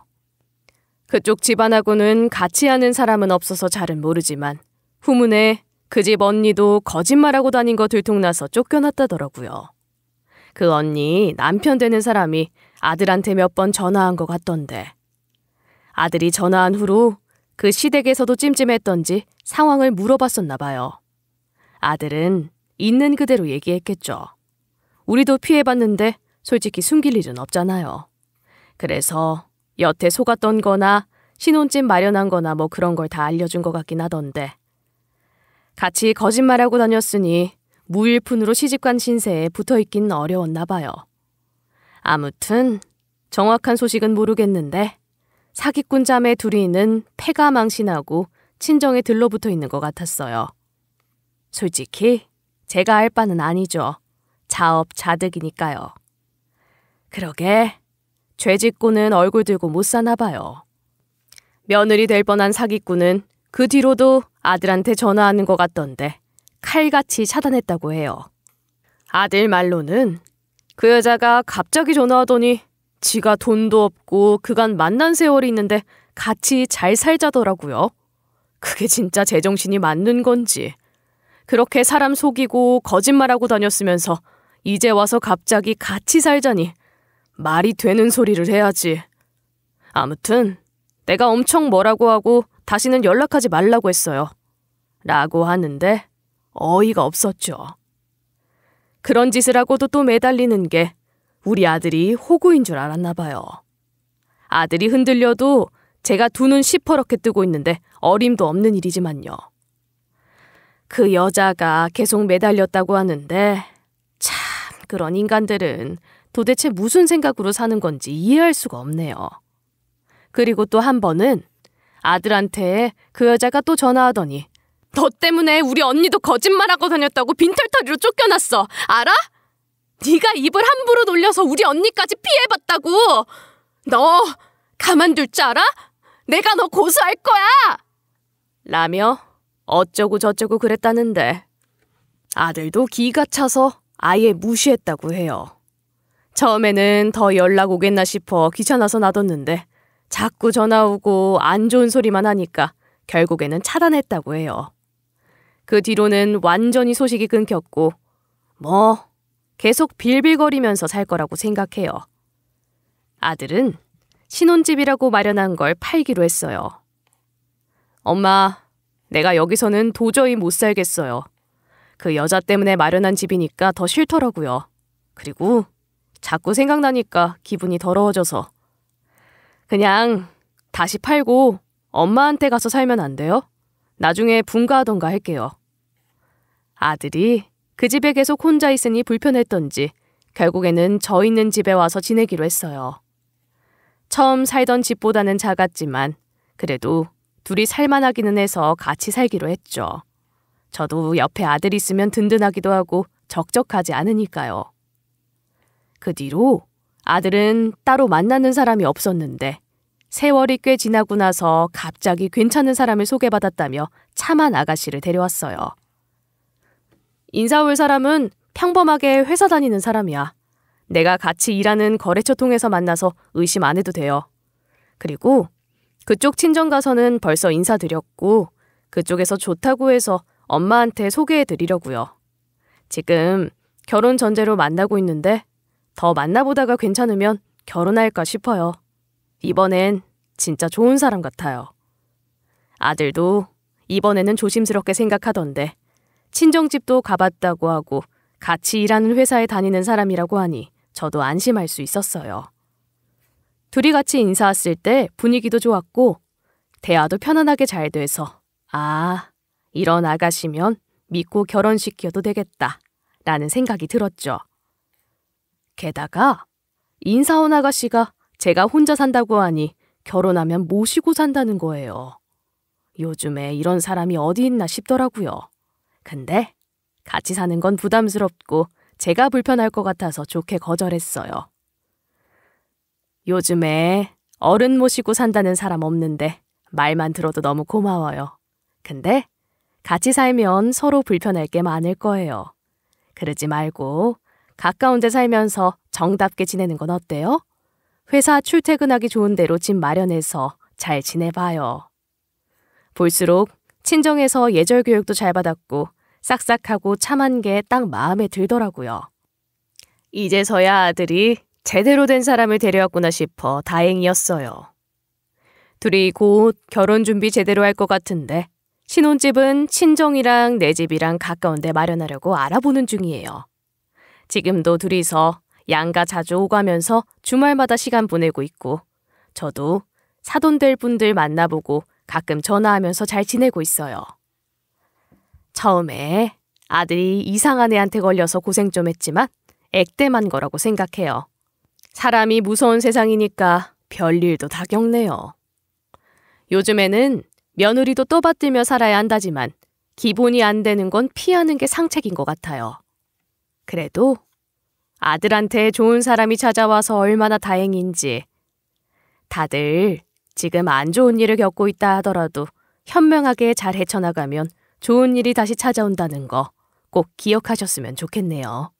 그쪽 집안하고는 같이 하는 사람은 없어서 잘은 모르지만 후문에 그 집 언니도 거짓말하고 다닌 거 들통나서 쫓겨났다더라고요. 그 언니 남편 되는 사람이 아들한테 몇 번 전화한 것 같던데 아들이 전화한 후로 그 시댁에서도 찜찜했던지 상황을 물어봤었나 봐요. 아들은 있는 그대로 얘기했겠죠. 우리도 피해봤는데 솔직히 숨길 일은 없잖아요. 그래서 여태 속았던 거나 신혼집 마련한 거나 뭐 그런 걸 다 알려준 것 같긴 하던데 같이 거짓말하고 다녔으니 무일푼으로 시집간 신세에 붙어있긴 어려웠나 봐요. 아무튼 정확한 소식은 모르겠는데 사기꾼 자매 둘이는 패가 망신하고 친정에 들러붙어 있는 것 같았어요. 솔직히 제가 할 바는 아니죠. 자업자득이니까요. 그러게 죄짓고는 얼굴 들고 못 사나 봐요. 며느리 될 뻔한 사기꾼은 그 뒤로도 아들한테 전화하는 것 같던데 칼같이 차단했다고 해요. 아들 말로는 그 여자가 갑자기 전화하더니 지가 돈도 없고 그간 만난 세월이 있는데 같이 잘 살자더라고요. 그게 진짜 제정신이 맞는 건지. 그렇게 사람 속이고 거짓말하고 다녔으면서 이제 와서 갑자기 같이 살자니 말이 되는 소리를 해야지. 아무튼 내가 엄청 뭐라고 하고 다시는 연락하지 말라고 했어요. 라고 하는데 어이가 없었죠. 그런 짓을 하고도 또 매달리는 게 우리 아들이 호구인 줄 알았나 봐요. 아들이 흔들려도 제가 두 눈 시퍼렇게 뜨고 있는데 어림도 없는 일이지만요. 그 여자가 계속 매달렸다고 하는데 참 그런 인간들은 도대체 무슨 생각으로 사는 건지 이해할 수가 없네요. 그리고 또 한 번은 아들한테 그 여자가 또 전화하더니 너 때문에 우리 언니도 거짓말하고 다녔다고 빈털터리로 쫓겨났어. 알아? 네가 입을 함부로 놀려서 우리 언니까지 피해봤다고. 너 가만둘 줄 알아? 내가 너 고소할 거야. 라며 어쩌고 저쩌고 그랬다는데 아들도 기가 차서 아예 무시했다고 해요. 처음에는 더 연락 오겠나 싶어 귀찮아서 놔뒀는데 자꾸 전화 오고 안 좋은 소리만 하니까 결국에는 차단했다고 해요. 그 뒤로는 완전히 소식이 끊겼고 계속 빌빌거리면서 살 거라고 생각해요. 아들은 신혼집이라고 마련한 걸 팔기로 했어요. 엄마, 내가 여기서는 도저히 못 살겠어요. 그 여자 때문에 마련한 집이니까 더 싫더라고요. 그리고 자꾸 생각나니까 기분이 더러워져서. 그냥 다시 팔고 엄마한테 가서 살면 안 돼요? 나중에 분가하던가 할게요. 아들이 그 집에 계속 혼자 있으니 불편했던지 결국에는 저 있는 집에 와서 지내기로 했어요. 처음 살던 집보다는 작았지만 그래도 둘이 살만하기는 해서 같이 살기로 했죠. 저도 옆에 아들 있으면 든든하기도 하고 적적하지 않으니까요. 그 뒤로 아들은 따로 만나는 사람이 없었는데 세월이 꽤 지나고 나서 갑자기 괜찮은 사람을 소개받았다며 참한 아가씨를 데려왔어요. 인사 올 사람은 평범하게 회사 다니는 사람이야. 내가 같이 일하는 거래처 통해서 만나서 의심 안 해도 돼요. 그리고 그쪽 친정 가서는 벌써 인사드렸고 그쪽에서 좋다고 해서 엄마한테 소개해드리려고요. 지금 결혼 전제로 만나고 있는데 더 만나보다가 괜찮으면 결혼할까 싶어요. 이번엔 진짜 좋은 사람 같아요. 아들도 이번에는 조심스럽게 생각하던데 친정집도 가봤다고 하고 같이 일하는 회사에 다니는 사람이라고 하니 저도 안심할 수 있었어요. 둘이 같이 인사 왔을 때 분위기도 좋았고 대화도 편안하게 잘 돼서 이런 아가씨면 믿고 결혼시켜도 되겠다 라는 생각이 들었죠. 게다가 인사 온 아가씨가 제가 혼자 산다고 하니 결혼하면 모시고 산다는 거예요. 요즘에 이런 사람이 어디 있나 싶더라고요. 근데 같이 사는 건 부담스럽고 제가 불편할 것 같아서 좋게 거절했어요. 요즘에 어른 모시고 산다는 사람 없는데 말만 들어도 너무 고마워요. 근데 같이 살면 서로 불편할 게 많을 거예요. 그러지 말고 가까운 데 살면서 정답게 지내는 건 어때요? 회사 출퇴근하기 좋은 데로 집 마련해서 잘 지내봐요. 볼수록 친정에서 예절 교육도 잘 받았고 싹싹하고 참한 게 딱 마음에 들더라고요. 이제서야 아들이 제대로 된 사람을 데려왔구나 싶어 다행이었어요. 둘이 곧 결혼 준비 제대로 할 것 같은데 신혼집은 친정이랑 내 집이랑 가까운 데 마련하려고 알아보는 중이에요. 지금도 둘이서 양가 자주 오가면서 주말마다 시간 보내고 있고 저도 사돈될 분들 만나보고 가끔 전화하면서 잘 지내고 있어요. 처음에 아들이 이상한 애한테 걸려서 고생 좀 했지만 액땜한 거라고 생각해요. 사람이 무서운 세상이니까 별일도 다 겪네요. 요즘에는 며느리도 떠받들며 살아야 한다지만 기본이 안 되는 건 피하는 게 상책인 것 같아요. 그래도 아들한테 좋은 사람이 찾아와서 얼마나 다행인지. 다들 지금 안 좋은 일을 겪고 있다 하더라도 현명하게 잘 헤쳐나가면 좋은 일이 다시 찾아온다는 거 꼭 기억하셨으면 좋겠네요.